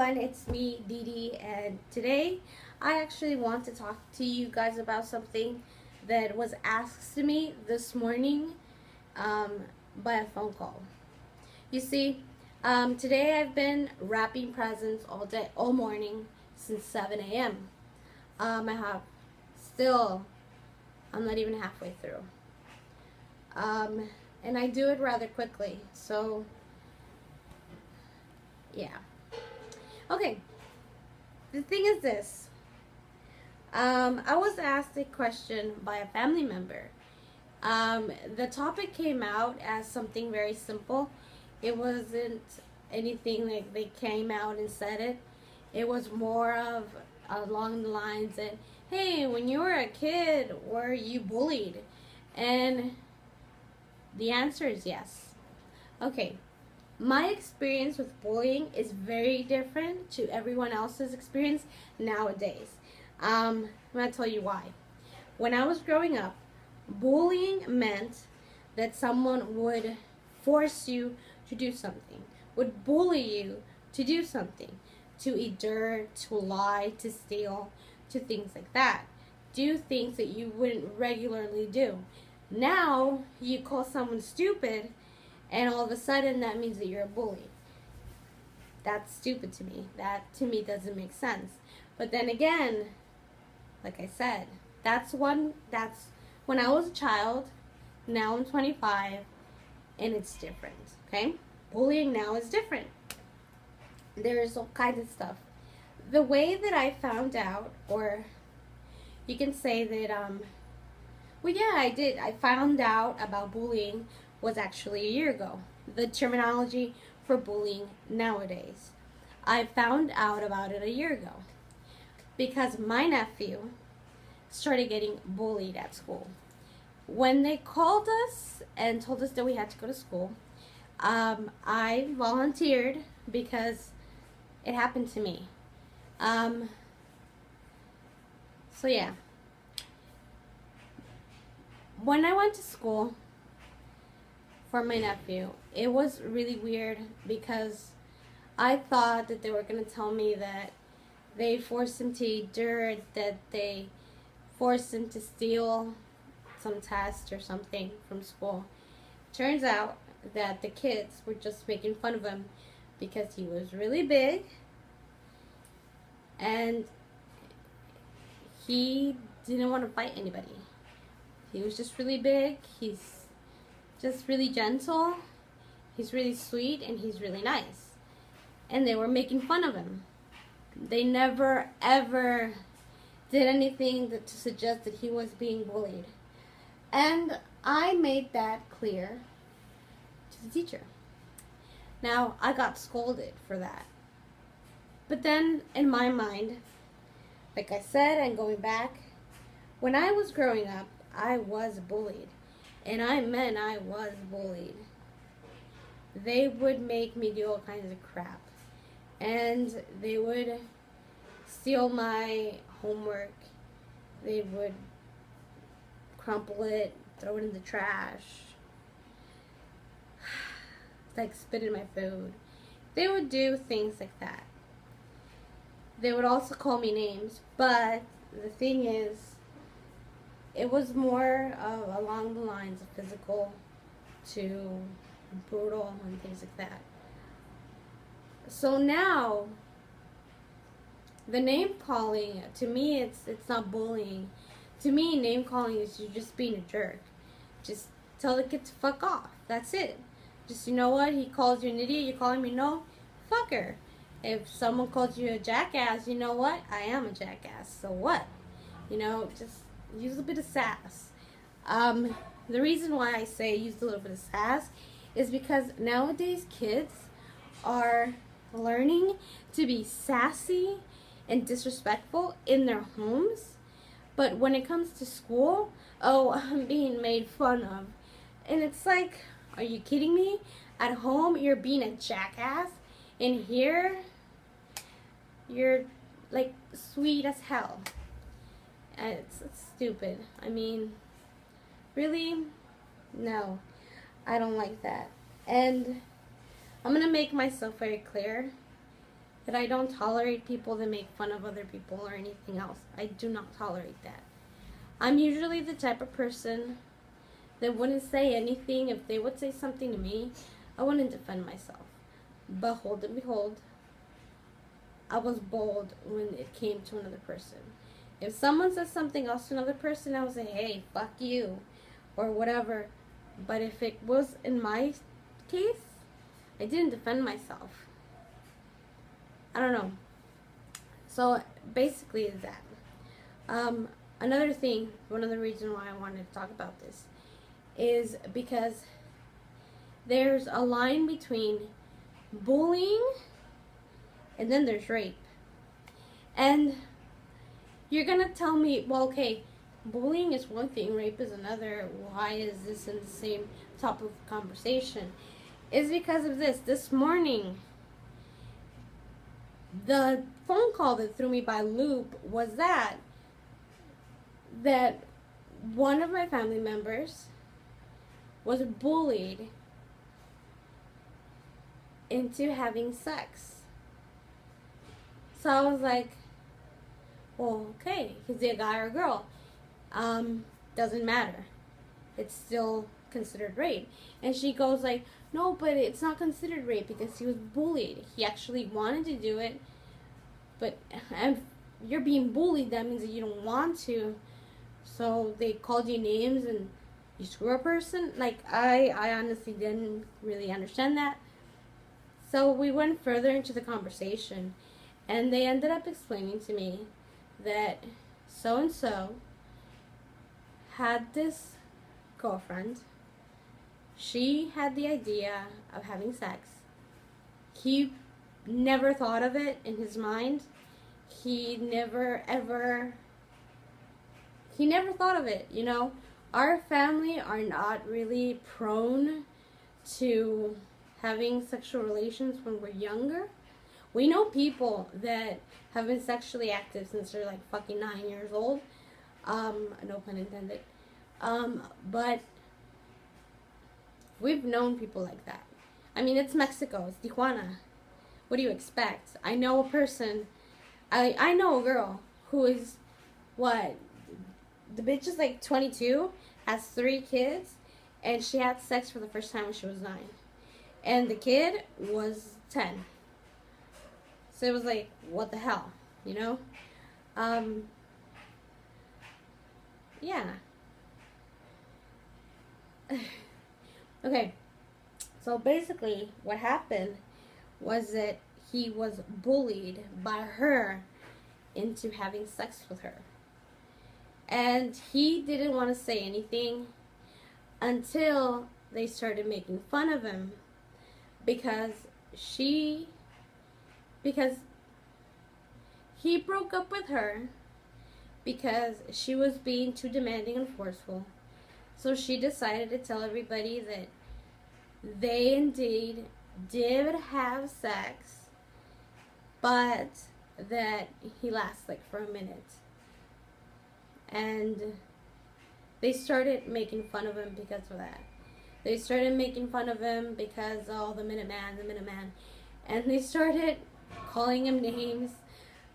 everyone, it's me, Dee Dee, and today I actually want to talk to you guys about something that was asked to me this morning um, by a phone call. You see, today I've been wrapping presents all morning since 7 a.m. I have still, I'm not even halfway through. And I do it rather quickly, so yeah. Okay, the thing is this. I was asked a question by a family member. The topic came out as something very simple. It wasn't anything like they came out and said it. It was more of along the lines that, hey, when you were a kid, were you bullied? And the answer is yes. Okay. My experience with bullying is very different to everyone else's experience nowadays. I'm going to tell you why. When I was growing up, bullying meant that someone would force you to do something, would bully you to do something, to eat dirt, to lie, to steal, to things like that. Do things that you wouldn't regularly do. Now, you call someone stupid, and all of a sudden, that means that you're a bully. That's stupid to me. That, to me, doesn't make sense. But then again, like I said, that's when I was a child. Now I'm 25, and it's different, okay? Bullying now is different. There's all kinds of stuff. The way that I found out, or you can say that, well, yeah, I did. I found out about bullying was actually a year ago. The terminology for bullying nowadays. I found out about it a year ago because my nephew started getting bullied at school. When they called us and told us that we had to go to school, I volunteered because it happened to me. So yeah. When I went to school for my nephew, it was really weird because I thought that they were going to tell me that they forced him to eat dirt, that they forced him to steal some test or something from school. Turns out that the kids were just making fun of him because he was really big and he didn't want to fight anybody. He was just really big. He's just really gentle, he's really sweet, and he's really nice. And they were making fun of him. They never, ever did anything to suggest that he was being bullied. And I made that clear to the teacher. Now, I got scolded for that. But then, in my mind, like I said, and going back, when I was growing up, I was bullied. And I meant I was bullied. They would make me do all kinds of crap. And they would steal my homework. They would crumple it, throw it in the trash. Like spit in my food. They would do things like that. They would also call me names. But the thing is, it was more along the lines of physical to brutal and things like that. So now, the name calling, to me, it's not bullying. To me, name calling is you just being a jerk. Just tell the kid to fuck off. That's it. Just, you know what, he calls you an idiot, you're calling me no, fucker. If someone calls you a jackass, you know what, I am a jackass, so what? You know, just use a bit of sass. The reason why I say use a little bit of sass is because nowadays kids are learning to be sassy and disrespectful in their homes, but when it comes to school, oh, I'm being made fun of. And it's like, are you kidding me? At home, you're being a jackass, and here, you're like sweet as hell. It's stupid. I mean, really? No, I don't like that. And I'm going to make myself very clear that I don't tolerate people that make fun of other people or anything else. I do not tolerate that. I'm usually the type of person that wouldn't say anything. If they would say something to me, I wouldn't defend myself. But hold and behold, I was bold when it came to another person. If someone says something else to another person, I would say, hey, fuck you, or whatever. But if it was in my case, I didn't defend myself. I don't know. So basically it's that. Another thing, one of the reasons why I wanted to talk about this is because there's a line between bullying and then there's rape. And you're gonna tell me, well, okay, bullying is one thing, rape is another. Why is this in the same topic of conversation? It's because of this. This morning, the phone call that threw me by loop was that one of my family members was bullied into having sex. So I was like, well, okay, is he a guy or a girl? Doesn't matter. It's still considered rape. And she goes like, no, but it's not considered rape because he was bullied. He actually wanted to do it, but if you're being bullied, that means that you don't want to. So they called you names and you screw a person? Like, I honestly didn't really understand that. So we went further into the conversation, and they ended up explaining to me that so-and-so had this girlfriend. She had the idea of having sex. He never thought of it in his mind. He never thought of it, you know. Our family are not really prone to having sexual relations when we're younger. We know people that have been sexually active since they're like fucking 9 years old. No pun intended. But we've known people like that. I mean, it's Mexico. It's Tijuana. What do you expect? I know a person. I know a girl who is, what? The bitch is like 22, has 3 kids, and she had sex for the first time when she was 9. And the kid was 10. So it was like, what the hell? You know? Yeah. Okay. So basically, what happened was that he was bullied by her into having sex with her. And he didn't want to say anything until they started making fun of him because he broke up with her because she was being too demanding and forceful. So she decided to tell everybody that they indeed did have sex, but that he lasts like for a minute. And they started making fun of him because of that. They started making fun of him because, oh, the Minuteman. And they started calling him names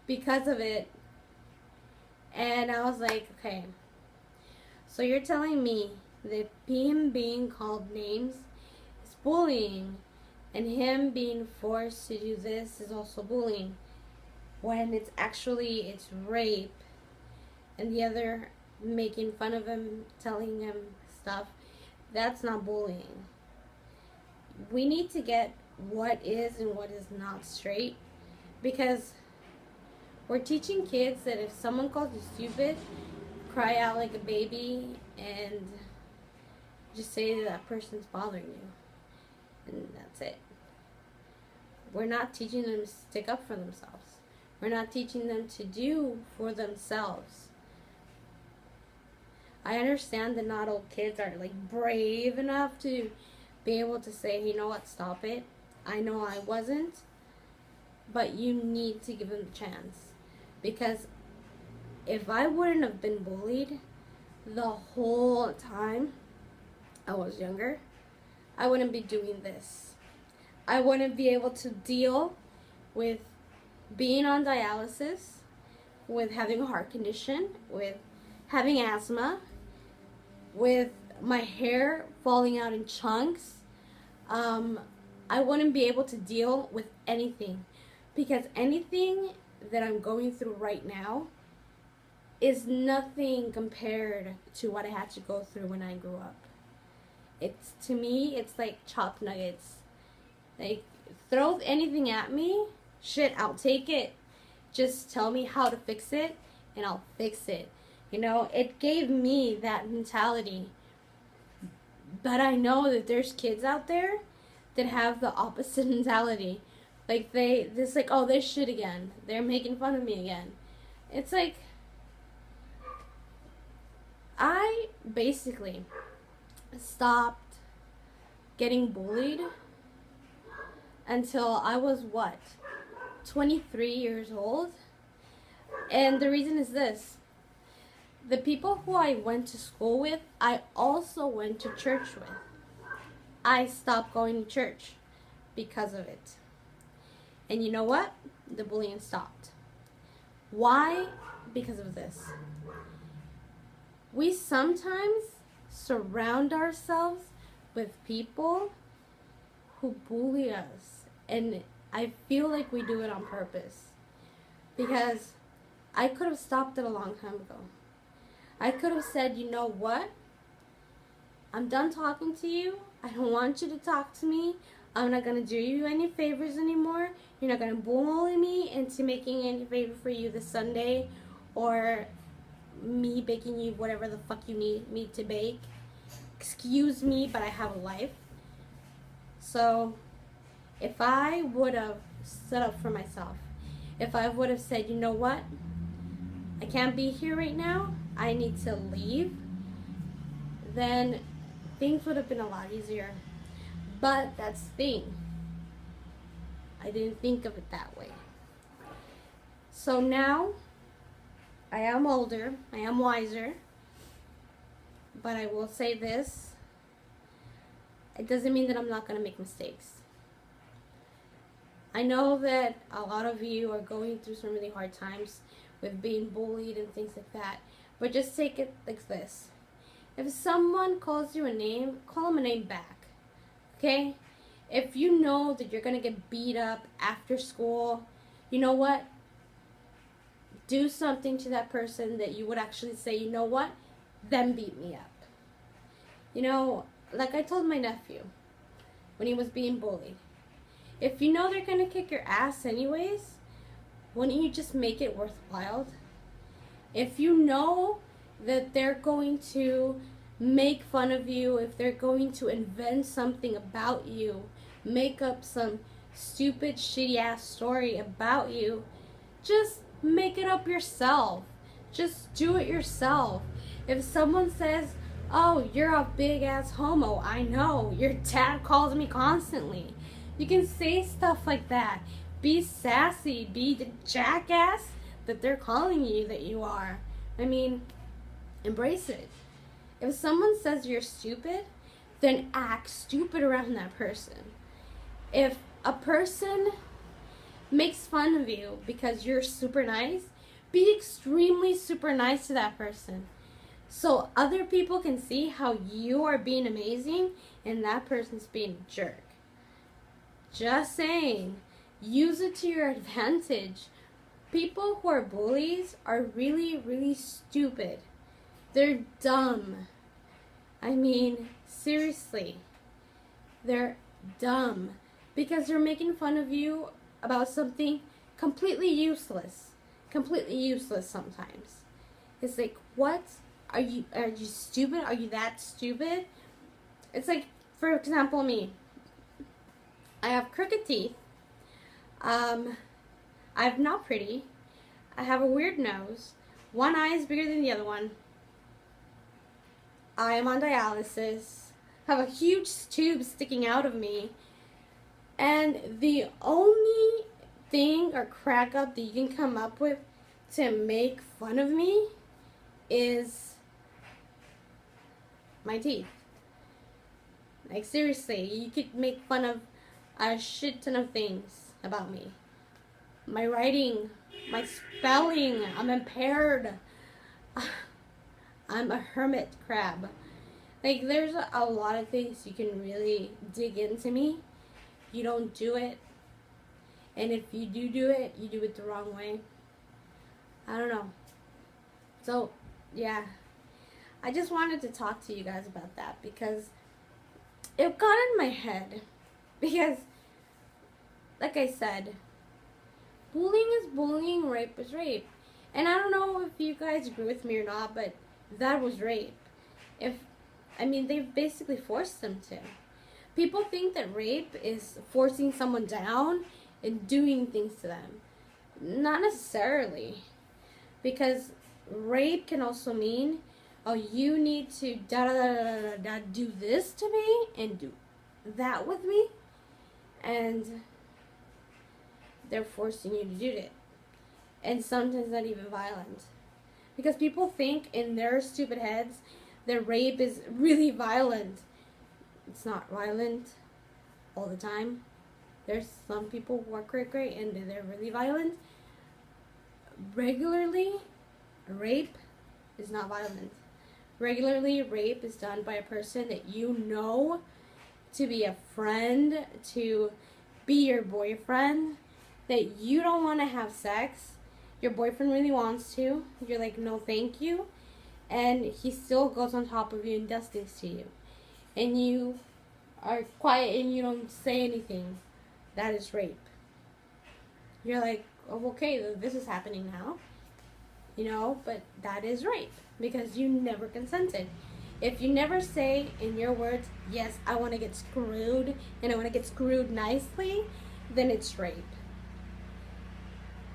because of it. And I was like, okay, so you're telling me that him being called names is bullying, and him being forced to do this is also bullying, when it's rape, and the other making fun of him, telling him stuff, that's not bullying. We need to get what is and what is not straight, because we're teaching kids that if someone calls you stupid, cry out like a baby and just say that person's bothering you, and that's it. We're not teaching them to stick up for themselves. We're not teaching them to do for themselves. I understand that not all kids are like brave enough to be able to say, you know what, stop it. I know I wasn't, but you need to give them the chance. Because if I wouldn't have been bullied the whole time I was younger, I wouldn't be doing this. I wouldn't be able to deal with being on dialysis, with having a heart condition, with having asthma, with my hair falling out in chunks, I wouldn't be able to deal with anything, because anything that I'm going through right now is nothing compared to what I had to go through when I grew up. It's, to me, it's like chopped nuggets. Like, throw anything at me, shit, I'll take it. Just tell me how to fix it, and I'll fix it. You know, it gave me that mentality. But I know that there's kids out there that have the opposite mentality. Like, this like, oh, this shit again. They're making fun of me again. It's like, I basically stopped getting bullied until I was, what, 23 years old? And the reason is this. The people who I went to school with, I also went to church with. I stopped going to church because of it. And you know what? The bullying stopped. Why? Because of this. We sometimes surround ourselves with people who bully us. And I feel like we do it on purpose. Because I could have stopped it a long time ago. I could have said, you know what? I'm done talking to you. I don't want you to talk to me. I'm not going to do you any favors anymore. You're not going to bully me into making any favor for you this Sunday, or me baking you whatever the fuck you need me to bake. Excuse me, but I have a life. So if I would have stood up for myself, if I would have said, you know what? I can't be here right now. I need to leave. Then things would have been a lot easier. But that's the thing. I didn't think of it that way. So now, I am older. I am wiser. But I will say this. It doesn't mean that I'm not going to make mistakes. I know that a lot of you are going through some really hard times with being bullied and things like that. But just take it like this. If someone calls you a name, call them a name back. Okay? If you know that you're going to get beat up after school, you know what? Do something to that person that you would actually say, you know what? Them beat me up. You know, like I told my nephew when he was being bullied. If you know they're going to kick your ass anyways, wouldn't you just make it worthwhile? If you know that they're going to make fun of you, if they're going to invent something about you, make up some stupid, shitty ass story about you, just make it up yourself. Just do it yourself. If someone says, oh, you're a big ass homo, I know, your dad calls me constantly. You can say stuff like that. Be sassy, be the jackass that they're calling you that you are. I mean, embrace it. If someone says you're stupid, then act stupid around that person. If a person makes fun of you because you're super nice, be extremely super nice to that person. So other people can see how you are being amazing and that person's being a jerk. Just saying. Use it to your advantage. People who are bullies are really, really stupid. They're dumb. I mean, seriously. They're dumb. Because they're making fun of you about something completely useless. Completely useless sometimes. It's like, what? Are you stupid? Are you that stupid? It's like, for example, me. I have crooked teeth. I'm not pretty. I have a weird nose. One eye is bigger than the other one. I am on dialysis. Have a huge tube sticking out of me. And the only thing or crack up that you can come up with to make fun of me is my teeth. Like, seriously, you could make fun of a shit ton of things about me. my writing, my spelling, I'm impaired. I'm a hermit crab. Like, there's a lot of things you can really dig into me. You don't do it. And if you do it, you do it the wrong way. I don't know. So, yeah. I just wanted to talk to you guys about that because it got in my head. Because, like I said, bullying is bullying, rape is rape. And I don't know if you guys agree with me or not, but that was rape. They basically forced them to. People think that rape is forcing someone down and doing things to them. Not necessarily. Because rape can also mean, oh, you need to do this to me and do that with me. And they're forcing you to do it. And sometimes not even violent. Because people think in their stupid heads that rape is really violent. It's not violent all the time. There's some people who are great and they're really violent. Regularly, rape is not violent. Regularly, rape is done by a person that you know to be a friend, to be your boyfriend, that you don't want to have sex. Your boyfriend really wants to. You're like, no thank you. And he still goes on top of you and does things to you. And you are quiet and you don't say anything. That is rape. You're like, oh, okay, this is happening now. But that is rape. Because you never consented. If you never say in your words, yes, I want to get screwed, and I want to get screwed nicely, then it's rape.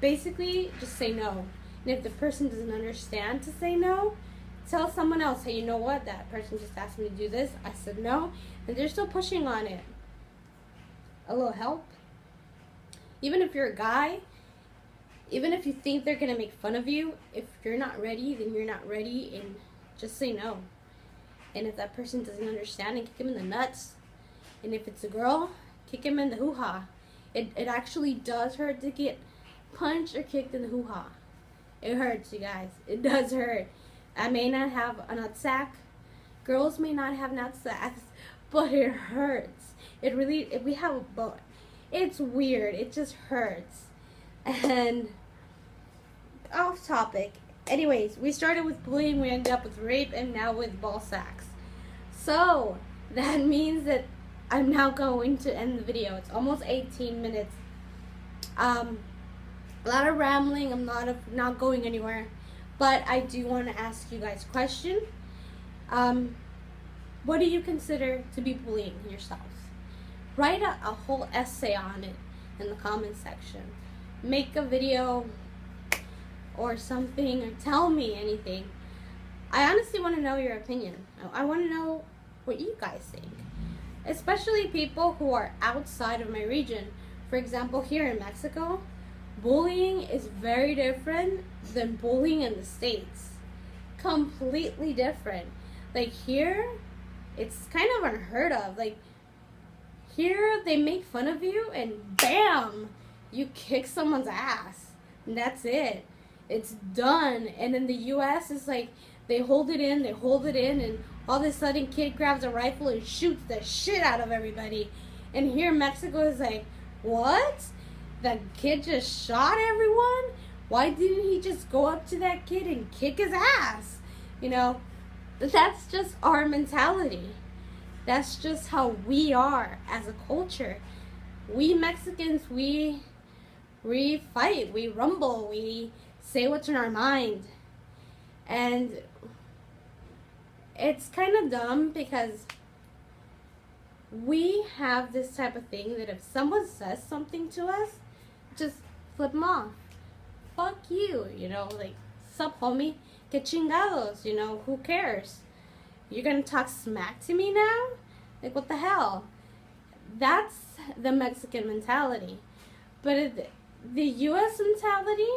Basically, just say no. And if the person doesn't understand to say no, tell someone else, hey, you know what? That person just asked me to do this. I said no. And they're still pushing on it. A little help. Even if you're a guy, even if you think they're going to make fun of you, if you're not ready, then you're not ready, and just say no. And if that person doesn't understand, and kick him in the nuts. And if it's a girl, kick him in the hoo-ha. It actually does hurt to get punched or kicked in the hoo-ha. It hurts, you guys. It does hurt. I may not have a nutsack. Girls may not have nutsacks, but it hurts. We have a bone. It's weird. It just hurts. And off topic. Anyways, we started with bullying, we ended up with rape, and now with ball sacks. So, that means that I'm now going to end the video. It's almost 18 minutes. A lot of rambling. I'm not going anywhere. But I do want to ask you guys a question. What do you consider to be bullying yourselves? Write a whole essay on it in the comment section. Make a video or something, or tell me anything. I honestly want to know your opinion. I want to know what you guys think. Especially people who are outside of my region. For example, here in Mexico, bullying is very different than bullying in the States. Completely different. Like here, it's kind of unheard of. Like here, they make fun of you and bam, you kick someone's ass. And that's it. It's done. And in the US, it's like they hold it in, and all of a sudden kid grabs a rifle and shoots the shit out of everybody. And here in Mexico is like, what? That kid just shot everyone? Why didn't he just go up to that kid and kick his ass? That's just our mentality. That's just how we are as a culture. We Mexicans, we fight, we rumble, we say what's in our mind. And it's kind of dumb because we have this type of thing that if someone says something to us, just flip them off. Fuck you, like, sup homie, que chingados, who cares? You're gonna talk smack to me now? Like, what the hell? That's the Mexican mentality. But the US mentality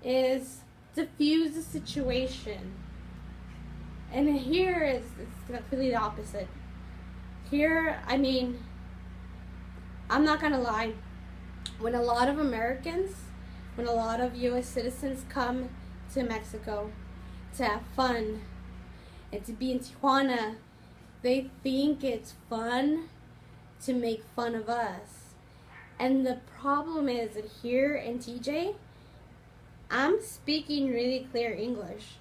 is diffuse the situation. And here it's completely the opposite. Here, I'm not gonna lie. when a lot of Americans, when a lot of US citizens come to Mexico to have fun and to be in Tijuana, they think it's fun to make fun of us. And the problem is that here in TJ, I'm speaking really clear English.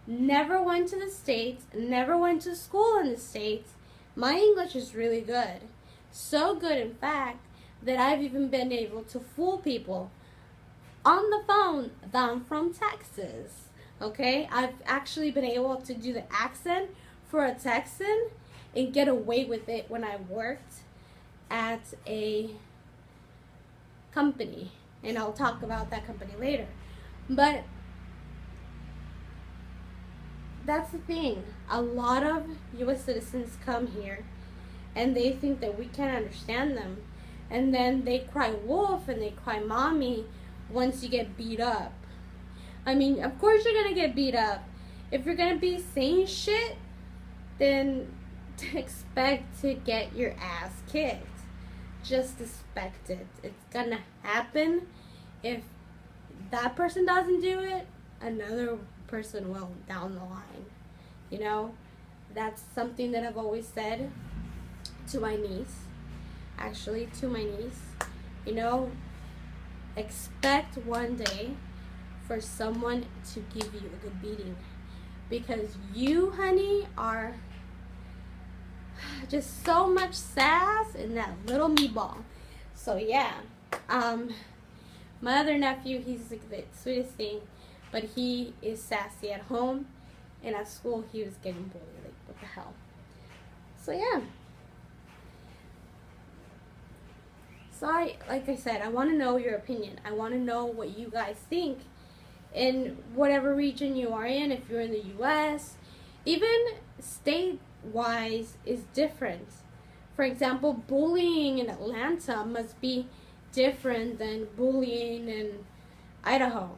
Never went to the States, never went to school in the States. My English is really good. So good, in fact, that I've even been able to fool people on the phone that I'm from Texas. Okay? I've actually been able to do the accent for a Texan and get away with it when I worked at a company. And I'll talk about that company later. But that's the thing. A lot of US citizens come here and they think that we can't understand them. And then they cry wolf and they cry mommy once you get beat up. I mean, of course you're gonna get beat up. If you're gonna be saying shit, then expect to get your ass kicked. Just expect it. It's gonna happen. If that person doesn't do it, another person will down the line. You know, that's something that I've always said to my niece. Actually, to my niece. You know, expect one day for someone to give you a good beating. Because you, honey, are just so much sass in that little meatball. So yeah, my other nephew, he's like the sweetest thing, but he is sassy at home, and at school he was getting bullied. Like, what the hell? So yeah. So like I said, I want to know your opinion. I want to know what you guys think in whatever region you are in. If you're in the U.S., even state-wise is different. For example, bullying in Atlanta must be different than bullying in Idaho.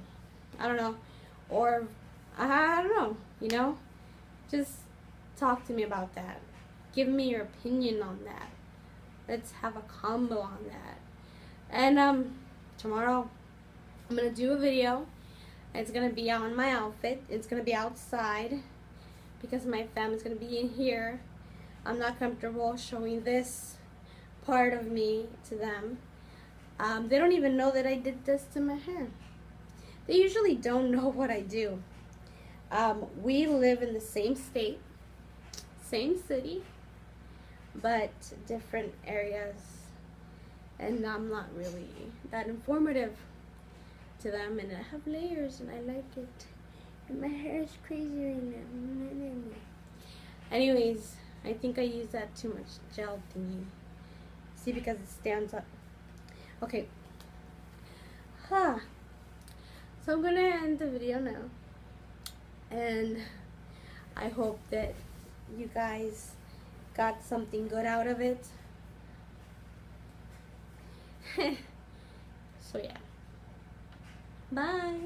I don't know. Or, I don't know, you know? Just talk to me about that. Give me your opinion on that. Let's have a combo on that. And tomorrow I'm gonna do a video. It's gonna be on my outfit. It's gonna be outside because my family's gonna be in here. I'm not comfortable showing this part of me to them. They don't even know that I did this to my hair. They usually don't know what I do. We live in the same state, same city, but different areas, and I'm not really that informative to them, and I have layers and I like it, and my hair is crazy right now. Anyways, I think I use that too much gel thingy. See, because it stands up. Okay. So I'm gonna end the video now, and I hope that you guys got something good out of it. So yeah, bye.